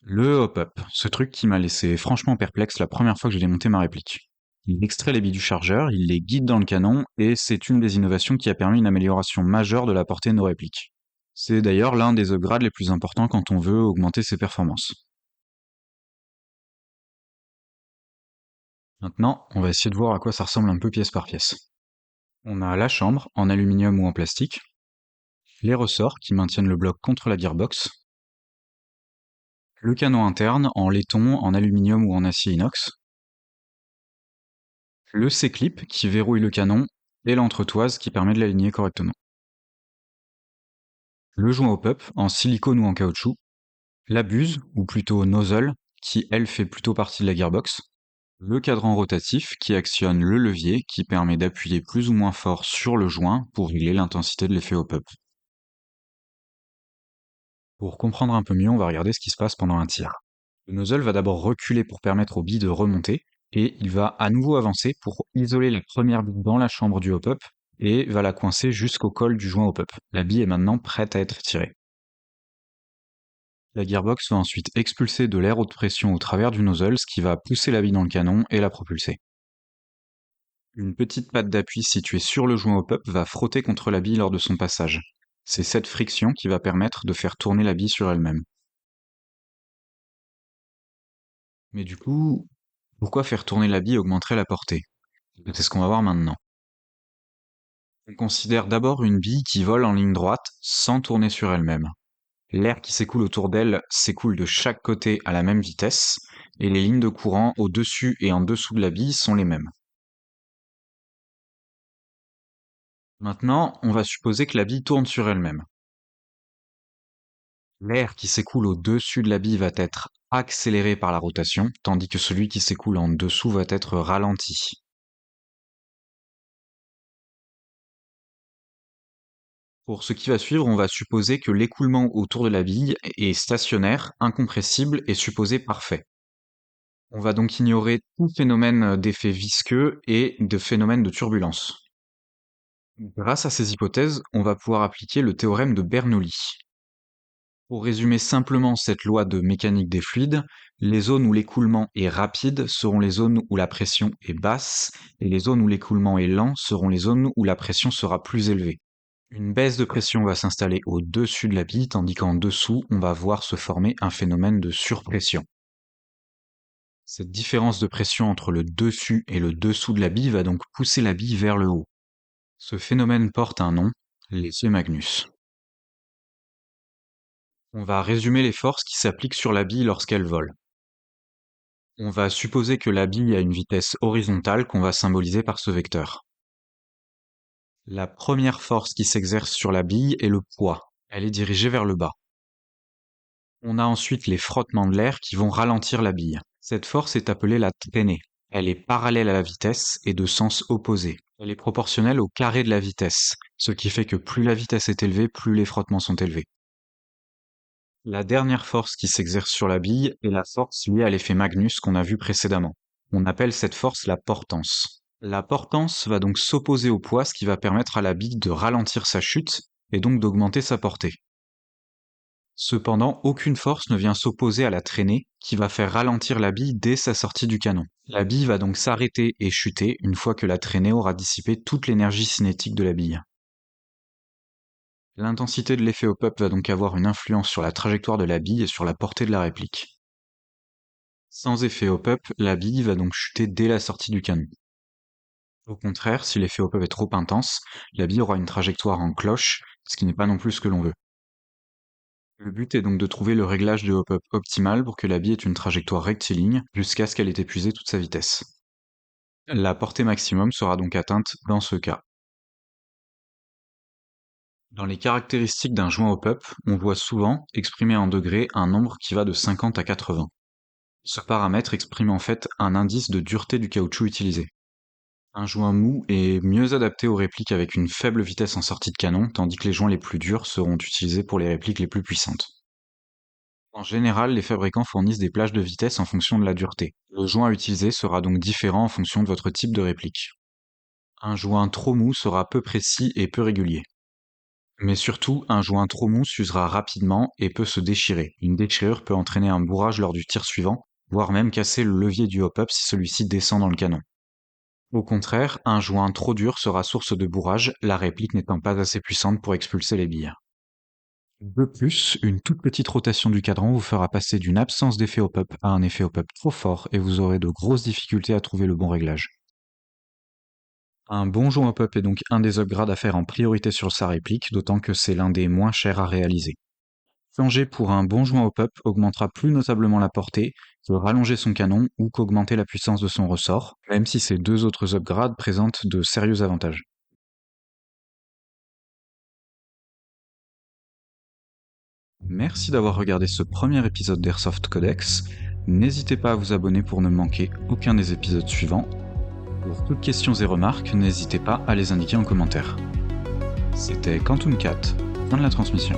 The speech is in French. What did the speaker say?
Le hop-up, ce truc qui m'a laissé franchement perplexe la première fois que j'ai démonté ma réplique. Il extrait les billes du chargeur, il les guide dans le canon, et c'est une des innovations qui a permis une amélioration majeure de la portée de nos répliques. C'est d'ailleurs l'un des upgrades les plus importants quand on veut augmenter ses performances. Maintenant, on va essayer de voir à quoi ça ressemble un peu pièce par pièce. On a la chambre, en aluminium ou en plastique, les ressorts qui maintiennent le bloc contre la gearbox, le canon interne en laiton, en aluminium ou en acier inox, le C-clip qui verrouille le canon, et l'entretoise qui permet de l'aligner correctement. Le joint au pup en silicone ou en caoutchouc, la buse, ou plutôt nozzle, qui elle fait plutôt partie de la gearbox, le cadran rotatif qui actionne le levier qui permet d'appuyer plus ou moins fort sur le joint pour régler l'intensité de l'effet au pup. Pour comprendre un peu mieux, on va regarder ce qui se passe pendant un tir. Le nozzle va d'abord reculer pour permettre aux billes de remonter, et il va à nouveau avancer pour isoler la première bille dans la chambre du hop-up, et va la coincer jusqu'au col du joint hop-up. La bille est maintenant prête à être tirée. La gearbox va ensuite expulser de l'air haute pression au travers du nozzle, ce qui va pousser la bille dans le canon et la propulser. Une petite patte d'appui située sur le joint hop-up va frotter contre la bille lors de son passage. C'est cette friction qui va permettre de faire tourner la bille sur elle-même. Mais du coup, pourquoi faire tourner la bille augmenterait la portée? C'est ce qu'on va voir maintenant. On considère d'abord une bille qui vole en ligne droite sans tourner sur elle-même. L'air qui s'écoule autour d'elle s'écoule de chaque côté à la même vitesse, et les lignes de courant au-dessus et en dessous de la bille sont les mêmes. Maintenant, on va supposer que la bille tourne sur elle-même. L'air qui s'écoule au-dessus de la bille va être accéléré par la rotation, tandis que celui qui s'écoule en dessous va être ralenti. Pour ce qui va suivre, on va supposer que l'écoulement autour de la bille est stationnaire, incompressible et supposé parfait. On va donc ignorer tout phénomène d'effet visqueux et de phénomène de turbulence. Grâce à ces hypothèses, on va pouvoir appliquer le théorème de Bernoulli. Pour résumer simplement cette loi de mécanique des fluides, les zones où l'écoulement est rapide seront les zones où la pression est basse, et les zones où l'écoulement est lent seront les zones où la pression sera plus élevée. Une baisse de pression va s'installer au-dessus de la bille, tandis qu'en dessous, on va voir se former un phénomène de surpression. Cette différence de pression entre le dessus et le dessous de la bille va donc pousser la bille vers le haut. Ce phénomène porte un nom, l'effet Magnus. On va résumer les forces qui s'appliquent sur la bille lorsqu'elle vole. On va supposer que la bille a une vitesse horizontale qu'on va symboliser par ce vecteur. La première force qui s'exerce sur la bille est le poids. Elle est dirigée vers le bas. On a ensuite les frottements de l'air qui vont ralentir la bille. Cette force est appelée la traînée. Elle est parallèle à la vitesse et de sens opposé. Elle est proportionnelle au carré de la vitesse, ce qui fait que plus la vitesse est élevée, plus les frottements sont élevés. La dernière force qui s'exerce sur la bille est la force liée à l'effet Magnus qu'on a vu précédemment. On appelle cette force la portance. La portance va donc s'opposer au poids, ce qui va permettre à la bille de ralentir sa chute et donc d'augmenter sa portée. Cependant, aucune force ne vient s'opposer à la traînée qui va faire ralentir la bille dès sa sortie du canon. La bille va donc s'arrêter et chuter une fois que la traînée aura dissipé toute l'énergie cinétique de la bille. L'intensité de l'effet hop-up va donc avoir une influence sur la trajectoire de la bille et sur la portée de la réplique. Sans effet hop-up, la bille va donc chuter dès la sortie du canon. Au contraire, si l'effet hop-up est trop intense, la bille aura une trajectoire en cloche, ce qui n'est pas non plus ce que l'on veut. Le but est donc de trouver le réglage de hop-up optimal pour que la bille ait une trajectoire rectiligne jusqu'à ce qu'elle ait épuisé toute sa vitesse. La portée maximum sera donc atteinte dans ce cas. Dans les caractéristiques d'un joint hop-up, on voit souvent, exprimé en degrés, un nombre qui va de 50 à 80. Ce paramètre exprime en fait un indice de dureté du caoutchouc utilisé. Un joint mou est mieux adapté aux répliques avec une faible vitesse en sortie de canon, tandis que les joints les plus durs seront utilisés pour les répliques les plus puissantes. En général, les fabricants fournissent des plages de vitesse en fonction de la dureté. Le joint à utiliser sera donc différent en fonction de votre type de réplique. Un joint trop mou sera peu précis et peu régulier. Mais surtout, un joint trop mou s'usera rapidement et peut se déchirer. Une déchirure peut entraîner un bourrage lors du tir suivant, voire même casser le levier du hop-up si celui-ci descend dans le canon. Au contraire, un joint trop dur sera source de bourrage, la réplique n'étant pas assez puissante pour expulser les billes. De plus, une toute petite rotation du cadran vous fera passer d'une absence d'effet hop-up à un effet hop-up trop fort et vous aurez de grosses difficultés à trouver le bon réglage. Un bon joint hop-up est donc un des upgrades à faire en priorité sur sa réplique, d'autant que c'est l'un des moins chers à réaliser. Changer pour un bon joint hop-up augmentera plus notablement la portée que rallonger son canon ou qu'augmenter la puissance de son ressort, même si ces deux autres upgrades présentent de sérieux avantages. Merci d'avoir regardé ce premier épisode d'Airsoft Codex. N'hésitez pas à vous abonner pour ne manquer aucun des épisodes suivants. Pour toutes questions et remarques, n'hésitez pas à les indiquer en commentaire. C'était Quantum Cat, fin de la transmission.